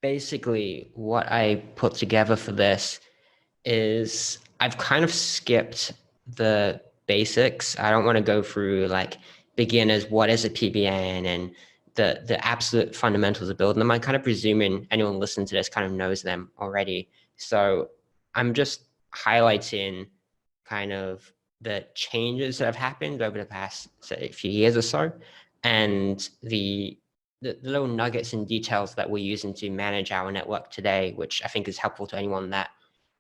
basically what I put together for this is I've kind of skipped the basics. I don't want to go through like beginners, what is a PBN, and the absolute fundamentals of building them. I'm kind of presuming anyone listening to this kind of knows them already. So I'm just highlighting kind of the changes that have happened over the past, say, few years or so, and the little nuggets and details that we're using to manage our network today, which I think is helpful to anyone that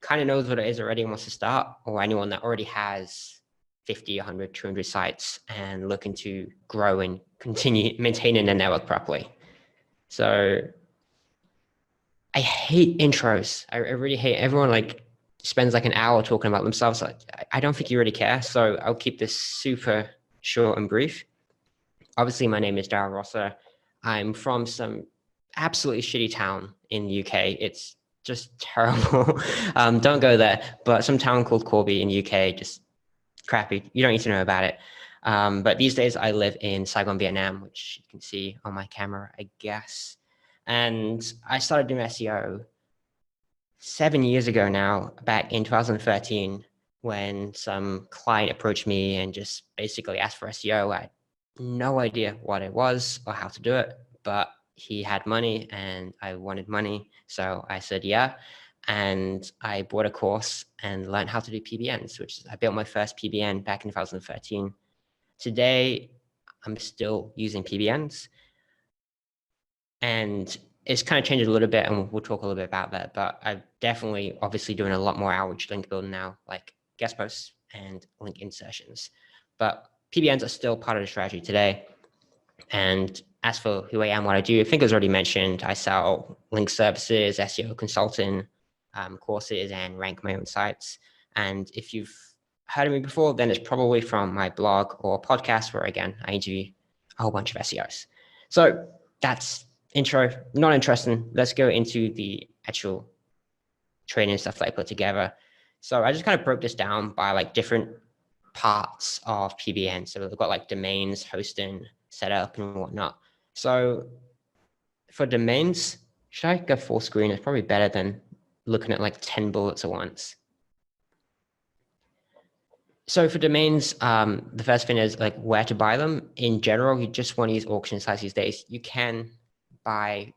kind of knows what it is already and wants to start, or anyone that already has 50, 100, 200 sites and looking to grow and continue maintaining their network properly. So I hate intros. I really hate everyone like spends like an hour talking about themselves. I don't think you really care. So I'll keep this super short and brief. Obviously, my name is Daryl Rosser. I'm from some absolutely shitty town in the UK. It's just terrible. Don't go there. But some town called Corby in the UK, just crappy. You don't need to know about it. But these days I live in Saigon, Vietnam, which you can see on my camera, I guess. And I started doing SEO 7 years ago now, back in 2013, when some client approached me and just basically asked for SEO. I had no idea what it was or how to do it, but he had money and I wanted money. So I said, yeah. And I bought a course and learned how to do PBNs, which I built my first PBN back in 2013. Today, I'm still using PBNs, and it's kind of changed a little bit, and we'll talk a little bit about that. But I'm definitely obviously doing a lot more outreach link building now, like guest posts and link insertions. But PBNs are still part of the strategy today. And as for who I am, what I do, I think as already mentioned, I sell link services, SEO consulting, courses, and rank my own sites. And if you've heard of me before, then it's probably from my blog or podcast where, again, I interview a whole bunch of SEOs. So that's intro, not interesting. Let's go into the actual training stuff that I put together. So I just kind of broke this down by like different parts of PBN. So we've got like domains, hosting, setup, and whatnot. So for domains, should I go full screen? It's probably better than looking at like 10 bullets at once. So for domains, the first thing is like where to buy them. In general, you just want to use auction sites these days. You can buy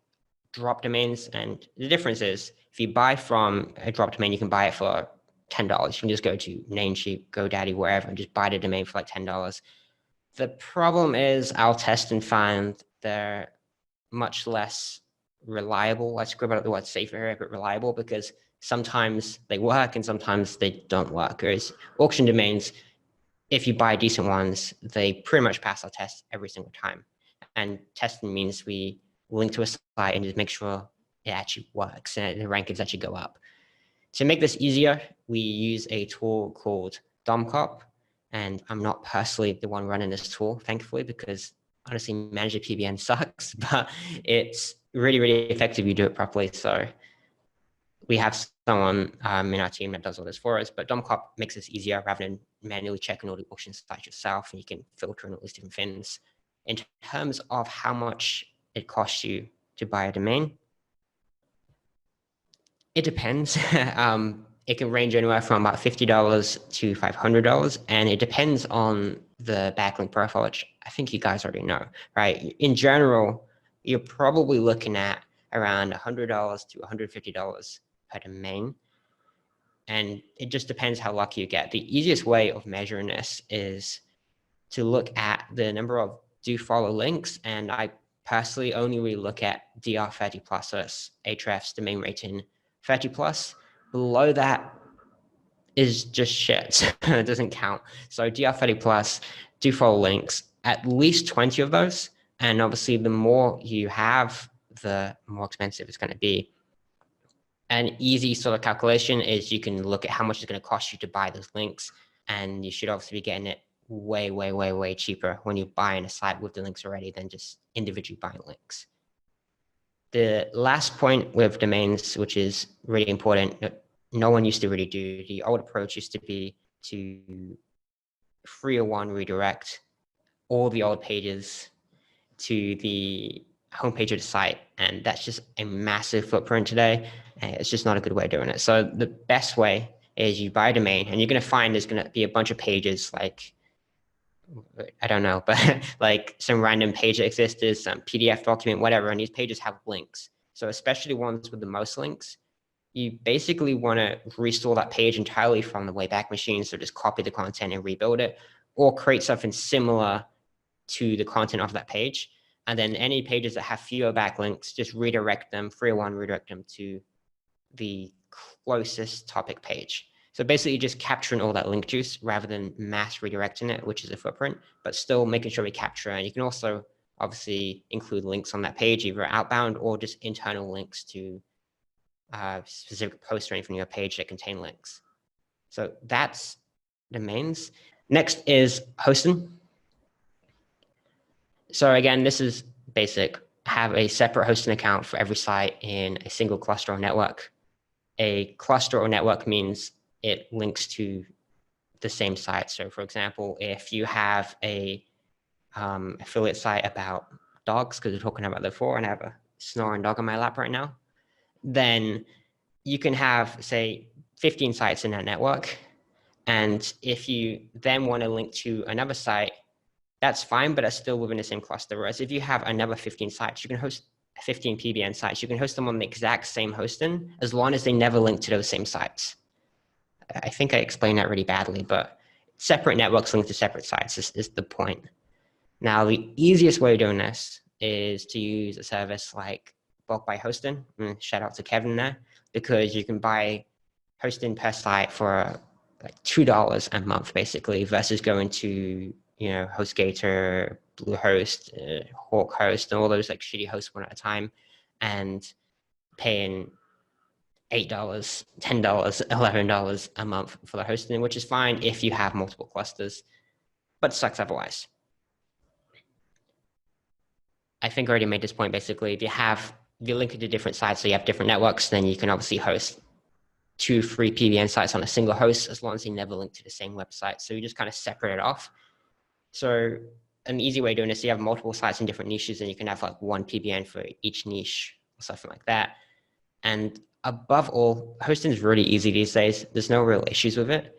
drop domains, and the difference is if you buy from a drop domain, you can buy it for $10. You can just go to Namecheap, GoDaddy, wherever, and just buy the domain for like $10. The problem is I'll test and find they're much less reliable. Let's go about the word safer here, but reliable, because sometimes they work and sometimes they don't work. Whereas auction domains, if you buy decent ones, they pretty much pass our test every single time. And testing means we link to a site and just make sure it actually works and the rankings actually go up. To make this easier, we use a tool called DomCop, and I'm not personally the one running this tool, thankfully, because honestly, managing PBN sucks, but it's really, really effective if you do it properly. So we have someone in our team that does all this for us, but DomCop makes this easier rather than manually checking all the auction sites yourself, and you can filter in all these different things. In terms of how much it costs you to buy a domain, it depends. It can range anywhere from about $50 to $500, and it depends on the backlink profile, which I think you guys already know, right? In general, you're probably looking at around $100 to $150 per domain, and it just depends how lucky you get. The easiest way of measuring this is to look at the number of do follow links, and I personally only really look at DR 30 plus, so that's Ahrefs domain rating 30 plus. Below that is just shit. It doesn't count. So DR 30 plus, do follow links, at least 20 of those. And obviously the more you have, the more expensive it's going to be. An easy sort of calculation is you can look at how much it's going to cost you to buy those links. And you should obviously be getting it way, way, way, way cheaper when you're buying a site with the links already than just individually buying links. The last point with domains, which is really important, no one used to really do. The old approach used to be to 301 redirect all the old pages to the homepage of the site. And that's just a massive footprint today. And it's just not a good way of doing it. So the best way is you buy a domain, and you're going to find there's going to be a bunch of pages, like, I don't know, but like some random page that exists, some PDF document, whatever. And these pages have links. So especially ones with the most links, you basically want to restore that page entirely from the Wayback Machine. So just copy the content and rebuild it, or create something similar to the content of that page. And then any pages that have fewer backlinks, just redirect them, 301, redirect them to the closest topic page. So basically just capturing all that link juice rather than mass redirecting it, which is a footprint, but still making sure we capture. And you can also obviously include links on that page, either outbound or just internal links to specific posts or anything on your page that contain links. So that's domains. Next is hosting. So again, this is basic. Have a separate hosting account for every site in a single cluster or network. A cluster or network means it links to the same site. So for example, if you have a affiliate site about dogs, because we're talking about that before, and I have a snoring dog on my lap right now, then you can have, say, 15 sites in that network. And if you then want to link to another site, that's fine, but it's still within the same cluster. Whereas if you have another 15 sites, you can host 15 PBN sites. You can host them on the exact same hosting as long as they never link to those same sites. I think I explained that really badly, but separate networks linked to separate sites is the point. Now, the easiest way of doing this is to use a service like bulk buy hosting. Shout out to Kevin there, because you can buy hosting per site for like $2 a month, basically, versus going to, HostGator, Bluehost, Hawkhost, and all those like shitty hosts one at a time, and paying $8, $10, $11 a month for the hosting, which is fine if you have multiple clusters, but sucks otherwise. I think I already made this point. Basically, if you link it to different sites, so you have different networks, then you can obviously host 2-3 PBN sites on a single host, as long as they never link to the same website. So you just kind of separate it off. So an easy way of doing this, you have multiple sites in different niches, and you can have like one PBN for each niche or something like that. And above all, hosting is really easy these days. There's no real issues with it.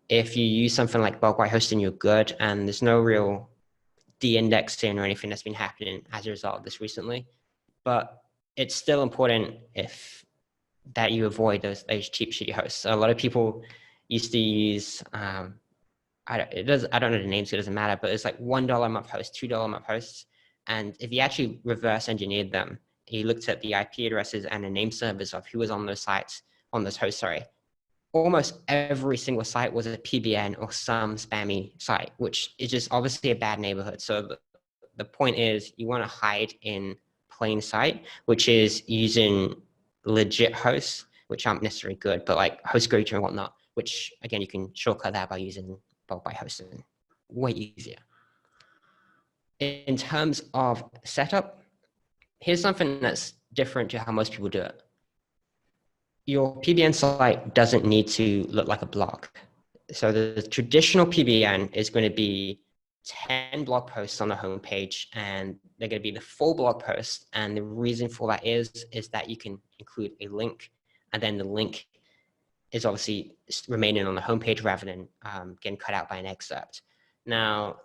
If you use something like bulk buy hosting, you're good, and there's no real de-indexing or anything that's been happening as a result of this recently. But it's still important that you avoid those cheap, shitty hosts. So a lot of people used to use, I don't know the names, so it doesn't matter, but it's like $1 a month hosts, $2 a month hosts. And if you actually reverse engineered them, he looked at the IP addresses and the name servers of who was on those sites, on those hosts, almost every single site was a PBN or some spammy site, which is just obviously a bad neighborhood. So the point is, you want to hide in plain sight, which is using legit hosts, which aren't necessarily good, but like HostGator and whatnot, which again, you can shortcut that by using bulk buy hosting. Way easier. In terms of setup, here's something that's different to how most people do it. Your PBN site doesn't need to look like a blog. So the traditional PBN is going to be 10 blog posts on the homepage, and they're going to be the full blog post. And the reason for that is that you can include a link, and then the link is obviously remaining on the homepage rather than getting cut out by an excerpt. Now,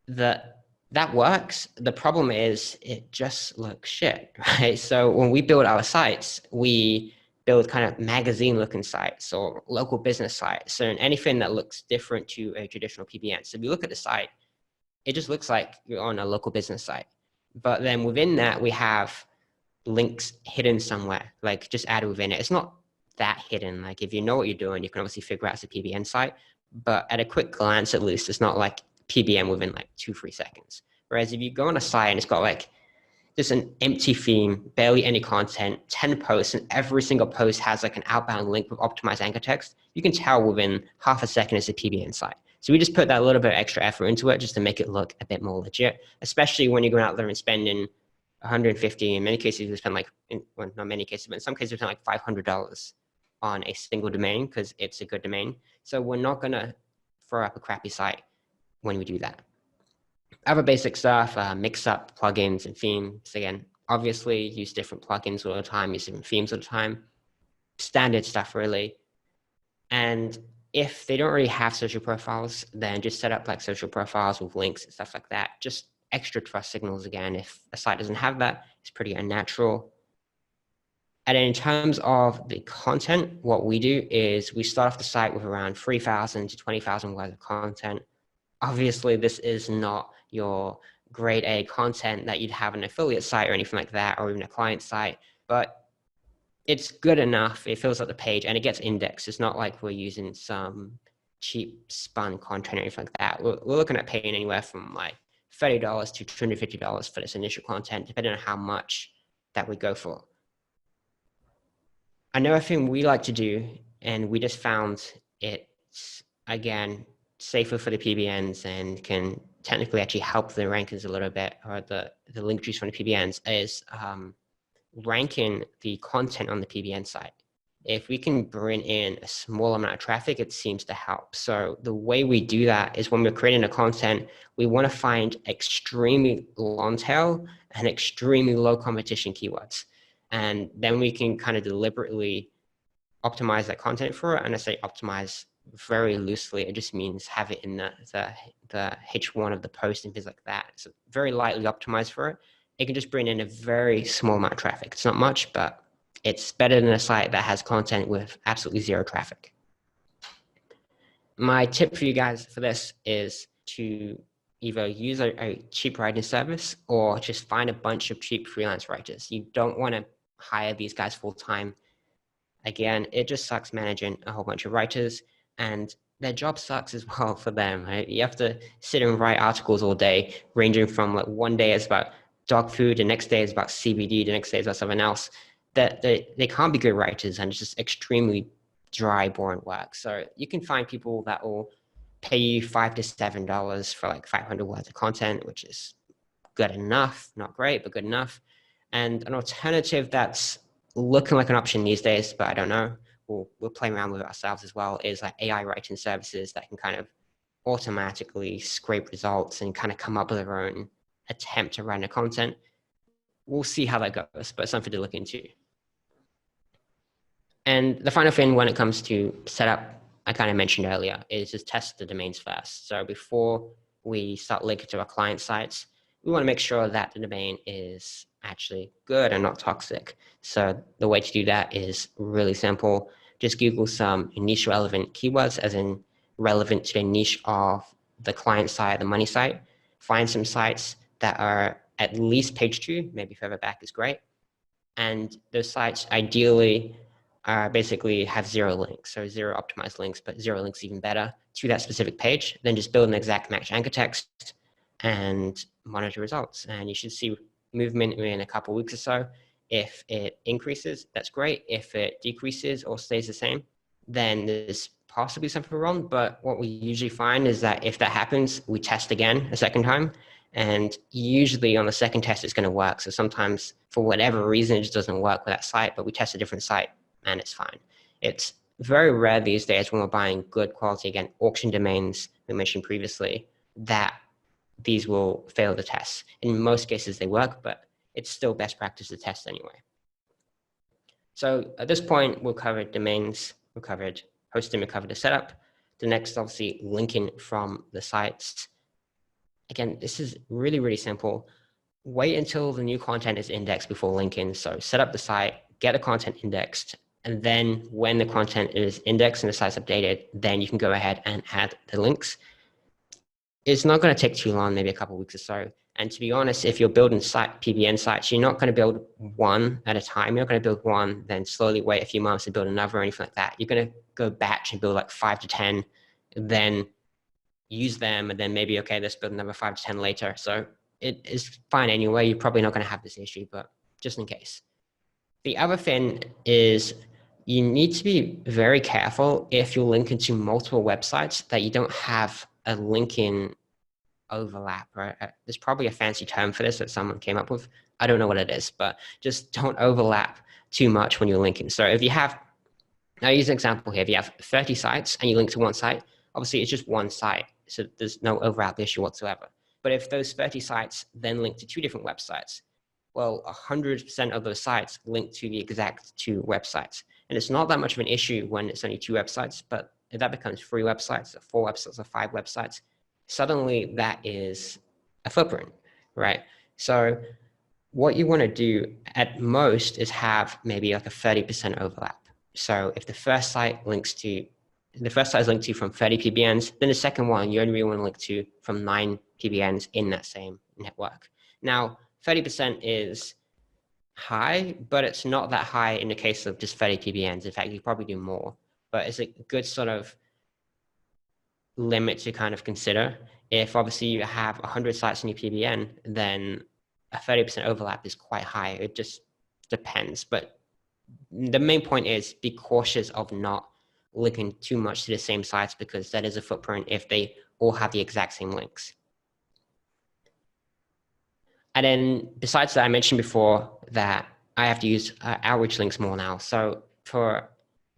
that works. The problem is it just looks shit, right? So when we build our sites, we build kind of magazine looking sites or local business sites. So anything that looks different to a traditional PBN. So if you look at the site, it just looks like you're on a local business site. But then within that, we have links hidden somewhere, like just added within it. It's not that hidden. Like if you know what you're doing, you can obviously figure out it's a PBN site. But at a quick glance, at least, it's not like PBN within like 2-3 seconds. Whereas if you go on a site and it's got like just an empty theme, barely any content, 10 posts, and every single post has like an outbound link with optimized anchor text, you can tell within half a second it's a PBN site. So we just put that little bit of extra effort into it just to make it look a bit more legit, especially when you're going out there and spending 150, in many cases we spend like, well, not many cases, but in some cases we spend like $500 on a single domain because it's a good domain. So we're not going to throw up a crappy site when we do that. Other basic stuff, mix up plugins and themes. Again, obviously use different plugins all the time, use different themes all the time. Standard stuff, really. And if they don't already have social profiles, then just set up like social profiles with links and stuff like that. Just extra trust signals again. If a site doesn't have that, it's pretty unnatural. And in terms of the content, what we do is we start off the site with around 3,000 to 20,000 words of content. Obviously, this is not your grade A content that you'd have an affiliate site or anything like that, or even a client site, but it's good enough. It fills up the page and it gets indexed. It's not like we're using some cheap spun content or anything like that. We're looking at paying anywhere from like $30 to $250 for this initial content, depending on how much that we go for. Another thing we like to do, and we just found it's, again, safer for the PBNs and can technically actually help the rankings a little bit, or the link juice from the PBNs, is ranking the content on the PBN site. If we can bring in a small amount of traffic, it seems to help. So the way we do that is when we're creating a content, we want to find extremely long tail and extremely low competition keywords. And then we can kind of deliberately optimize that content for it. And I say optimize very loosely. It just means have it in the H1 of the post and things like that. So very lightly optimized for it. It can just bring in a very small amount of traffic. It's not much, but it's better than a site that has content with absolutely zero traffic. My tip for you guys for this is to either use a cheap writing service or just find a bunch of cheap freelance writers. You don't want to hire these guys full time. Again, it just sucks managing a whole bunch of writers, and their job sucks as well for them, right? You have to sit and write articles all day, ranging from like one day it's about dog food, the next day is about CBD, the next day is about something else. That they can't be good writers, and it's just extremely dry, boring work. So you can find people that will pay you $5 to $7 for like 500 words of content, which is good enough, not great, but good enough. And an alternative that's looking like an option these days, but I don't know, we'll play around with it ourselves as well, is like AI writing services that can kind of automatically scrape results and kind of come up with their own attempt to write a content. We'll see how that goes, but something to look into. And the final thing when it comes to setup, I kind of mentioned earlier, is just test the domains first. So before we start linking to our client sites, we want to make sure that the domain is actually good and not toxic. So the way to do that is really simple. Just Google some niche relevant keywords, as in relevant to the niche of the client side, the money site. Find some sites that are at least page 2, maybe further back is great. And those sites ideally basically have 0 links, so 0 optimized links, but 0 links even better to that specific page. Then just build an exact match anchor text and monitor results. And you should see movement in a couple of weeks or so. If it increases, that's great. If it decreases or stays the same, then there's possibly something wrong. But what we usually find is that if that happens, we test again a second time. And usually on the second test, it's going to work. So sometimes for whatever reason, it just doesn't work with that site, but we test a different site and it's fine. It's very rare these days when we're buying good quality, again, auction domains we mentioned previously, that these will fail the test. In most cases they work, but it's still best practice to test anyway. So at this point, we've covered domains, we've covered hosting, we've covered the setup. The next, obviously, linking from the sites. Again, this is really, really simple. Wait until the new content is indexed before linking. So set up the site, get the content indexed, and then when the content is indexed and the site's updated, then you can go ahead and add the links. It's not going to take too long, maybe a couple of weeks or so. And to be honest, if you're building PBN sites, you're not going to build one at a time. You're not going to build one, then slowly wait a few months to build another or anything like that. You're going to go batch and build like 5 to 10, then use them, and then maybe, okay, let's build another 5 to 10 later. So it is fine anyway. You're probably not going to have this issue, but just in case. The other thing is you need to be very careful if you're linking to multiple websites that you don't have a linking overlap, right? There's probably a fancy term for this that someone came up with. I don't know what it is, but just don't overlap too much when you're linking. So if you have, now use an example here, if you have 30 sites and you link to one site, obviously it's just one site, so there's no overlap issue whatsoever. But if those 30 sites then link to 2 different websites, well, 100% of those sites link to the exact 2 websites. And it's not that much of an issue when it's only 2 websites, but if that becomes 3 websites, or 4 websites, or 5 websites, suddenly that is a footprint, right? So what you want to do at most is have maybe like a 30% overlap. So if the first site is linked to from 30 PBNs, then the second one you only really want to link to from 9 PBNs in that same network. Now, 30% is high, but it's not that high in the case of just 30 PBNs. In fact, you probably do more, but it's a good sort of limit to kind of consider. If obviously you have 100 sites in your PBN, then a 30% overlap is quite high. It just depends. But the main point is be cautious of not linking too much to the same sites, because that is a footprint if they all have the exact same links. And then besides that, I mentioned before that I have to use outreach links more now. So for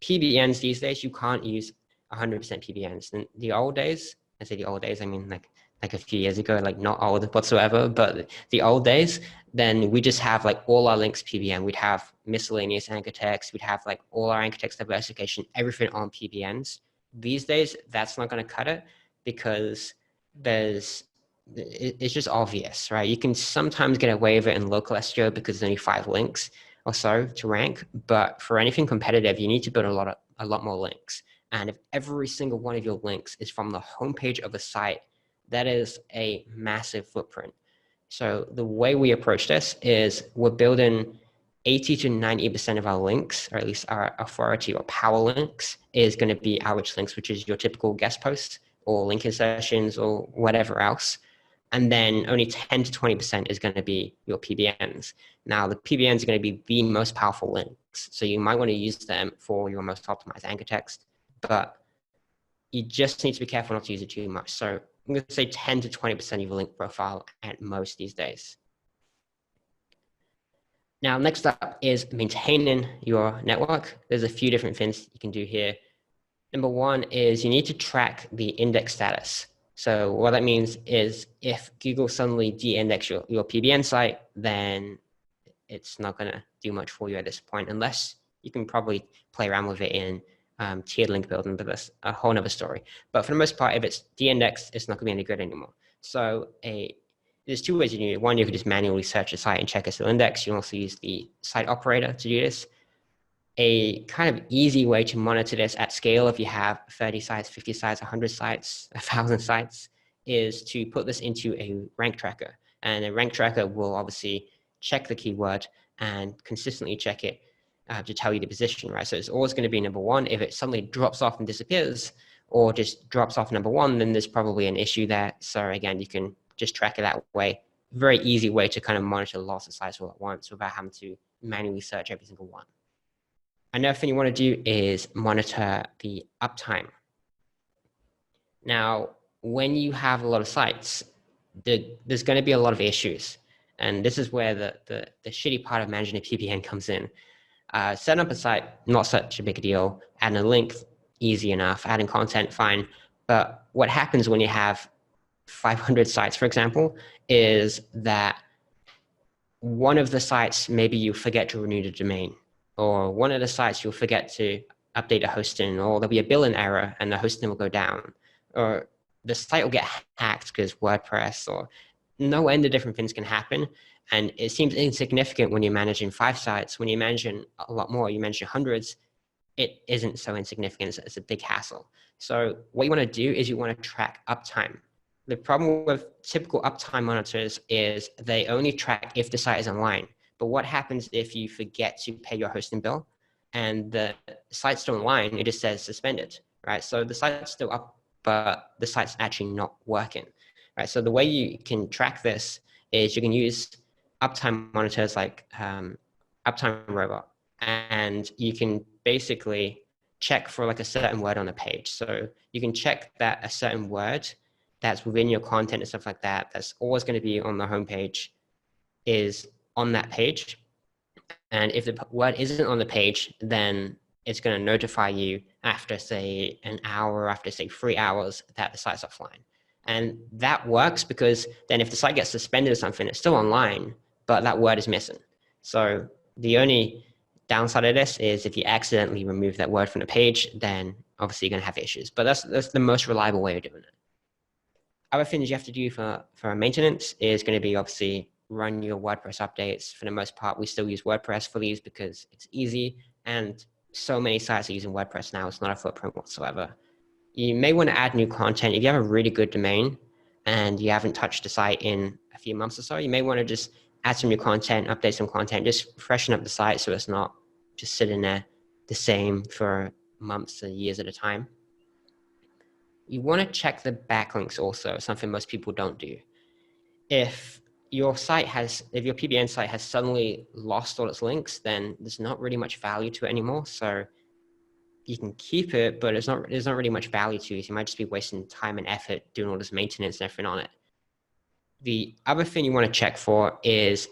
PBNs these days, you can't use 100% PBNs. In the old days, I say the old days, I mean like a few years ago, like not old whatsoever, but the old days, then we just have like all our links PBN. We'd have miscellaneous anchor text. We'd have like all our anchor text diversification, everything on PBNs. These days, that's not going to cut it, because it's just obvious, right? You can sometimes get away with it in local SEO because there's only 5 links or so to rank. But for anything competitive, you need to build a lot more links. And if every single one of your links is from the homepage of a site, that is a massive footprint. So the way we approach this is we're building 80 to 90% of our links, or at least our authority or power links, is going to be outreach links, which is your typical guest posts or link insertions or whatever else. And then only 10 to 20% is going to be your PBNs. Now, the PBNs are going to be the most powerful links. So you might want to use them for your most optimized anchor text, but you just need to be careful not to use it too much. So I'm going to say 10 to 20% of your link profile at most these days. Now, next up is maintaining your network. There's a few different things you can do here. Number one is you need to track the index status. So what that means is if Google suddenly de-index your PBN site, then it's not going to do much for you at this point, unless you can probably play around with it in tiered link building, but that's a whole nother story. But for the most part, if it's de-indexed, it's not going to be any good anymore. So there's 2 ways you do it. One, you could just manually search a site and check it's still indexed. You can also use the site operator to do this. A kind of easy way to monitor this at scale, if you have 30 sites, 50 sites, 100 sites, 1,000 sites, is to put this into a rank tracker. And a rank tracker will obviously check the keyword and consistently check it to tell you the position, right? So it's always going to be number 1. If it suddenly drops off and disappears, or just drops off number 1, then there's probably an issue there. So again, you can just track it that way. Very easy way to kind of monitor lots of sites all at once without having to manually search every single one. Another thing you want to do is monitor the uptime. Now, when you have a lot of sites, there's going to be a lot of issues. And this is where the shitty part of managing a PBN comes in. Setting up a site, not such a big deal. Adding a link, easy enough. Adding content, fine. But what happens when you have 500 sites, for example, is that one of the sites, maybe you forget to renew the domain, or one of the sites you'll forget to update the hosting, or there'll be a billing error and the hosting will go down, or the site will get hacked because WordPress, or no end of different things can happen. And it seems insignificant when you're managing 5 sites. When you're managing a lot more, you manage hundreds, it isn't so insignificant. It's a big hassle. So what you want to do is you want to track uptime. The problem with typical uptime monitors is they only track if the site is online. But what happens if you forget to pay your hosting bill and the site's still online? It just says suspended, right? So the site's still up, but the site's actually not working, right? So the way you can track this is you can use uptime monitors like Uptime Robot, and you can basically check for like a certain word on a page. So you can check that a certain word that's within your content and stuff like that, that's always going to be on the homepage, is on that page. And if the word isn't on the page, then it's going to notify you after, say, an hour, after, say, 3 hours, that the site's offline. And that works because then if the site gets suspended or something, it's still online, but that word is missing. So the only downside of this is if you accidentally remove that word from the page, then obviously you're going to have issues. But that's the most reliable way of doing it. Other things you have to do for maintenance is going to be obviously run your WordPress updates. For the most part, we still use WordPress for these because it's easy, and so many sites are using WordPress now. It's not a footprint whatsoever. You may want to add new content. If you have a really good domain and you haven't touched the site in a few months or so, you may want to just add some new content, update some content, just freshen up the site so it's not just sitting there the same for months and years at a time. You want to check the backlinks also, something most people don't do. If your PBN site has suddenly lost all its links, then there's not really much value to it anymore. So you can keep it, but there's not really much value to it. You might just be wasting time and effort doing all this maintenance and everything on it. The other thing you want to check for is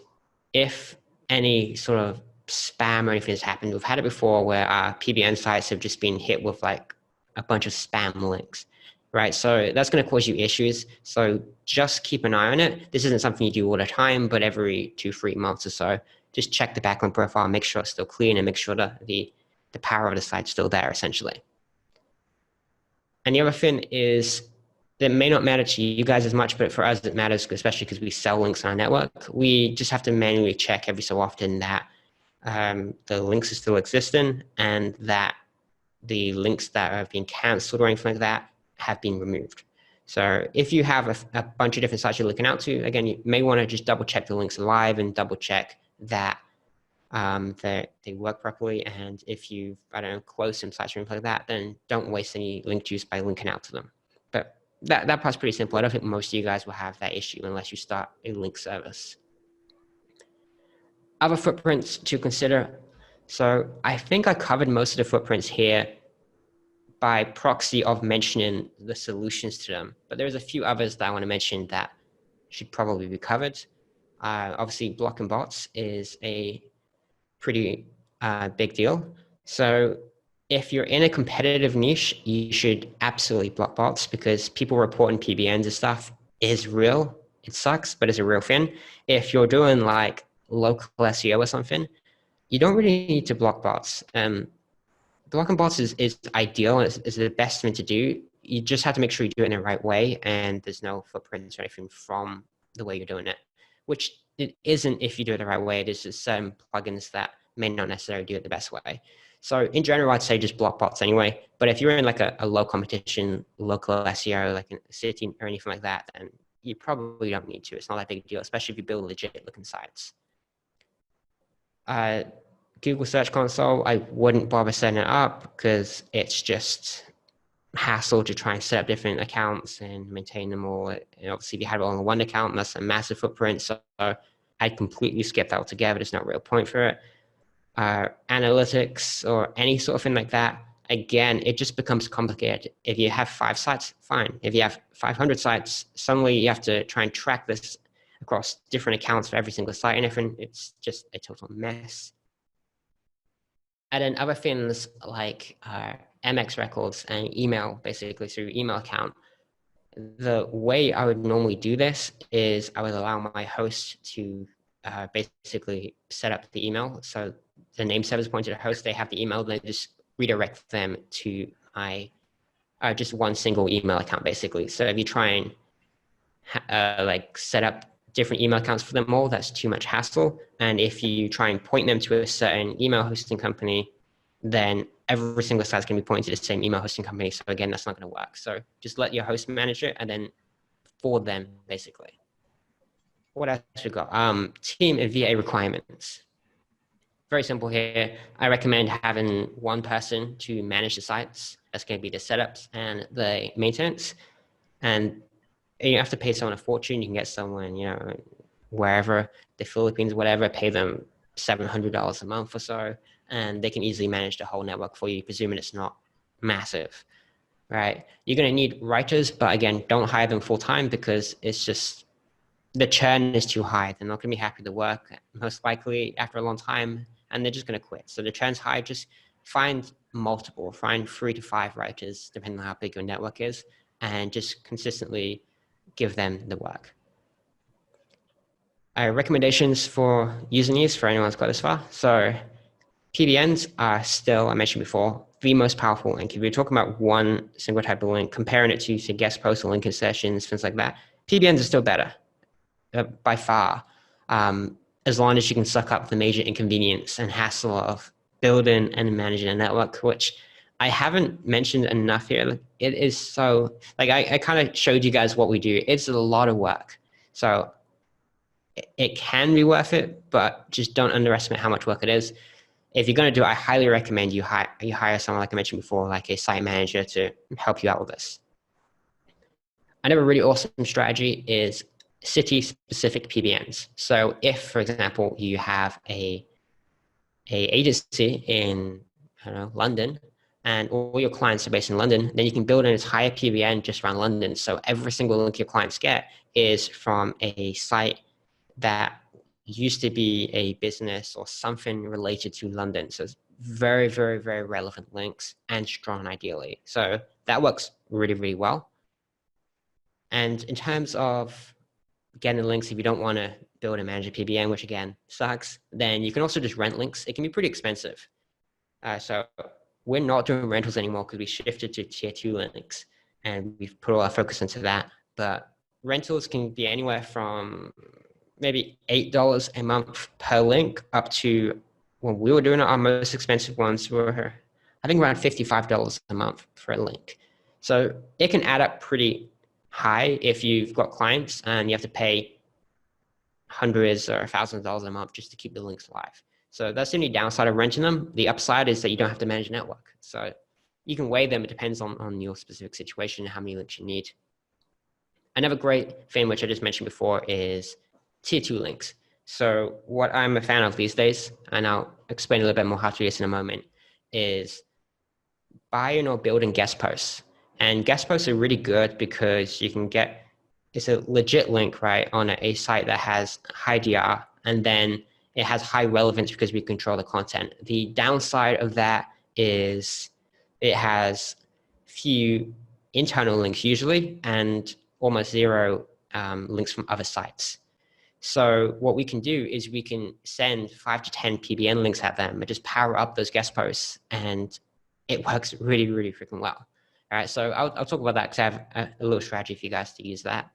if any sort of spam or anything has happened. We've had it before where our PBN sites have just been hit with like a bunch of spam links, right? So that's going to cause you issues. So just keep an eye on it. This isn't something you do all the time, but every 2-3 months or so, just check the backlink profile, make sure it's still clean, and make sure that the power of the site's still there, essentially. And the other thing is, that may not matter to you guys as much, but for us it matters, especially because we sell links on our network. We just have to manually check every so often that the links are still existing and that the links that have been canceled or anything like that have been removed. So if you have a bunch of different sites you're looking out to, again, you may want to just double check the links live and double check that they work properly. And if you, I don't know, close some sites or anything like that, then don't waste any link juice by linking out to them. But that part's pretty simple. I don't think most of you guys will have that issue unless you start a link service. Other footprints to consider. So I think I covered most of the footprints here by proxy of mentioning the solutions to them. But there's a few others that I want to mention that should probably be covered. Obviously, blocking bots is a pretty big deal. So if you're in a competitive niche, you should absolutely block bots because people reporting PBNs and stuff is real. It sucks, but it's a real thing. If you're doing like local SEO or something, you don't really need to block bots. Blocking bots is ideal and is the best thing to do. You just have to make sure you do it in the right way and there's no footprints or anything from the way you're doing it, which it isn't if you do it the right way. There's just certain plugins that may not necessarily do it the best way. So in general, I'd say just block bots anyway. But if you're in like a low competition, local SEO, like in a city or anything like that, then you probably don't need to. It's not that big a deal, especially if you build legit looking sites. Google Search Console, I wouldn't bother setting it up because it's just hassle to try and set up different accounts and maintain them all. And obviously, if you have it all on one account, that's a massive footprint. So I'd completely skip that altogether. There's no real point for it. Analytics or any sort of thing like that, again, it just becomes complicated. If you have 5 sites, fine. If you have 500 sites, suddenly you have to try and track this across different accounts for every single site and everything. It's just a total mess. And then other things like MX records and email, basically through email account. The way I would normally do this is I would allow my host to basically set up the email. So the name server is pointed to the host, they have the email, then just redirect them to my just one single email account, basically. So if you try and like set up different email accounts for them all, that's too much hassle. And if you try and point them to a certain email hosting company, then every single site is going to be pointed to the same email hosting company. So again, that's not going to work. So just let your host manage it and then for them, basically. What else we got? Team and VA requirements. Very simple here. I recommend having one person to manage the sites. That's going to be the setups and the maintenance. And you have to pay someone a fortune. You can get someone, wherever, the Philippines, whatever, pay them $700 a month or so, and they can easily manage the whole network for you, presuming it's not massive, right? You're going to need writers, but again, don't hire them full time because it's just, the churn is too high. They're not going to be happy to work, most likely after a long time, and they're just going to quit. So the churn's high. Just find 3 to 5 writers, depending on how big your network is, and just consistently give them the work. Recommendations for using these for anyone who's got this far. So PBNs are still, I mentioned before, the most powerful link. If you're talking about one single type of link, comparing it to, say, guest posts or link sessions, things like that, PBNs are still better by far, as long as you can suck up the major inconvenience and hassle of building and managing a network, which I haven't mentioned enough here. It is so, like I kind of showed you guys what we do. It's a lot of work. So it can be worth it, but just don't underestimate how much work it is. If you're going to do it, I highly recommend you hire someone, like I mentioned before, like a site manager to help you out with this. Another really awesome strategy is city-specific PBNs. So if, for example, you have a agency in, I don't know, London, and all your clients are based in London, then you can build an entire PBN just around London. So every single link your clients get is from a site that used to be a business or something related to London. So it's very, very, very relevant links and strong ideally. So that works really, really well. And in terms of getting links, if you don't want to build and manage a PBN, which again sucks, then you can also just rent links. It can be pretty expensive. So we're not doing rentals anymore because we shifted to tier 2 links and we've put all our focus into that. But rentals can be anywhere from maybe $8 a month per link up to, when we were doing it, our most expensive ones were, I think, around $55 a month for a link. So it can add up pretty high if you've got clients and you have to pay hundreds or $1,000s a month just to keep the links alive. So that's the only downside of renting them. The upside is that you don't have to manage a network. So you can weigh them. It depends on your specific situation and how many links you need. Another great thing, which I just mentioned before, is tier 2 links. So what I'm a fan of these days, and I'll explain a little bit more how to do this in a moment, is buying or building guest posts. And guest posts are really good because you can get, it's a legit link, right, on a site that has high DR, and then it has high relevance because we control the content. The downside of that is it has few internal links usually, and almost zero links from other sites. So what we can do is we can send 5 to 10 PBN links at them and just power up those guest posts, and it works really, really freaking well. All right, so I'll talk about that because I have a little strategy for you guys to use that.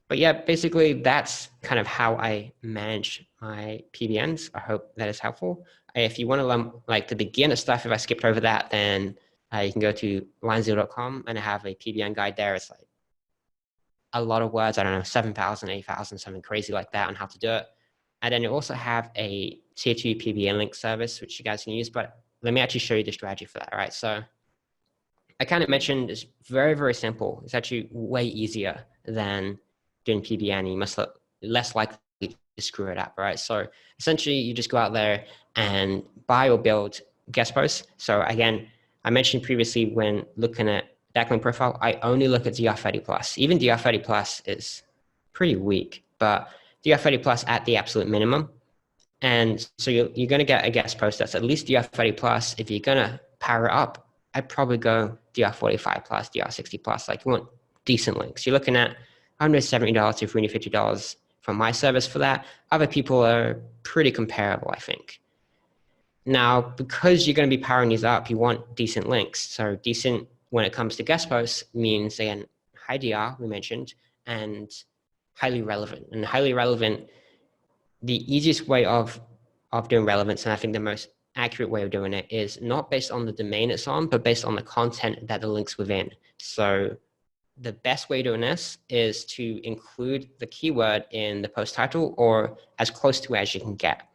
But yeah, basically that's kind of how I manage my PBNs. I hope that is helpful. If you want to learn like the beginner stuff, if I skipped over that, then you can go to LionZeal.com and I have a PBN guide there. It's like a lot of words, I don't know, 7,000, 8,000, something crazy like that on how to do it. And then you also have a tier 2 PBN link service, which you guys can use, but let me actually show you the strategy for that. All right, so I kind of mentioned it's very, very simple. It's actually way easier than doing PBN. You must look less likely to screw it up, right? So essentially you just go out there and buy or build guest posts. So again, I mentioned previously when looking at backlink profile, I only look at DR30 plus. Even DR30 plus is pretty weak, but DR30 plus at the absolute minimum. And so you're going to get a guest post that's at least DR30 plus. If you're going to power it up, I'd probably go DR45 plus, DR60 plus. Like you want decent links. You're looking at $170 to $350 from my service for that. Other people are pretty comparable, I think. Now, because you're going to be powering these up, you want decent links. So decent when it comes to guest posts means, again, high DR, we mentioned, and highly relevant. And highly relevant, the easiest way of doing relevance, and I think the most accurate way of doing it, is not based on the domain it's on, but based on the content that the link's within. So the best way of doing this is to include the keyword in the post title or as close to it as you can get.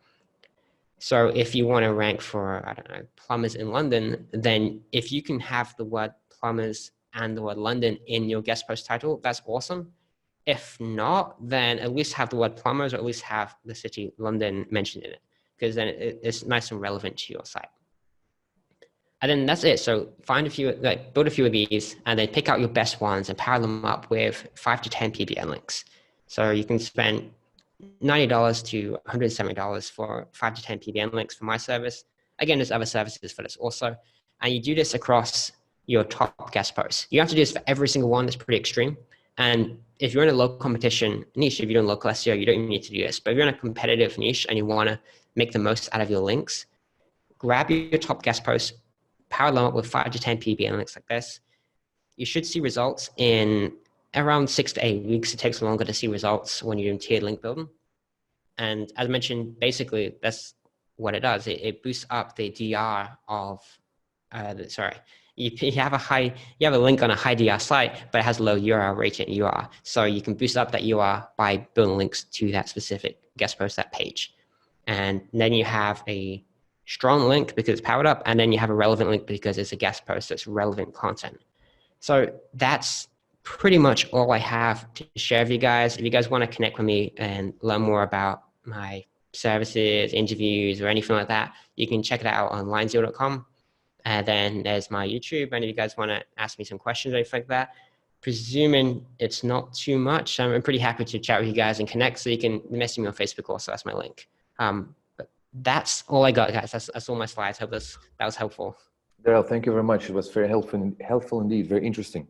So if you want to rank for, I don't know, plumbers in London, then if you can have the word plumbers and the word London in your guest post title, that's awesome. If not, then at least have the word plumbers or at least have the city London mentioned in it, because then it's nice and relevant to your site. And then that's it. So find a few, like build a few of these and then pick out your best ones and power them up with 5 to 10 PBN links. So you can spend $90 to $170 for 5 to 10 PBN links for my service. Again, there's other services for this also. And you do this across your top guest posts. You have to do this for every single one. That's pretty extreme. And if you're in a low competition niche, if you're doing local SEO, you don't even need to do this. But if you're in a competitive niche and you want to make the most out of your links, grab your top guest posts, power them up with 5 to 10 PBN links like this. You should see results in around 6 to 8 weeks. It takes longer to see results when you're doing tiered link building. And as I mentioned, basically that's what it does. It boosts up the DR of, you have a link on a high DR site, but it has low URL rating URL. So you can boost up that URL by building links to that specific guest post, that page. And then you have a strong link because it's powered up, and then you have a relevant link because it's a guest post, so it's relevant content. So that's pretty much all I have to share with you guys. If you guys want to connect with me and learn more about my services, interviews, or anything like that, you can check it out on LionZeal.com. And then there's my YouTube. And if you guys want to ask me some questions or anything like that, presuming it's not too much, I'm pretty happy to chat with you guys and connect. So you can message me on Facebook also. That's my link. But that's all I got, guys. That's all my slides. Hope that was helpful. Daryl, thank you very much. It was very helpful indeed. Very interesting.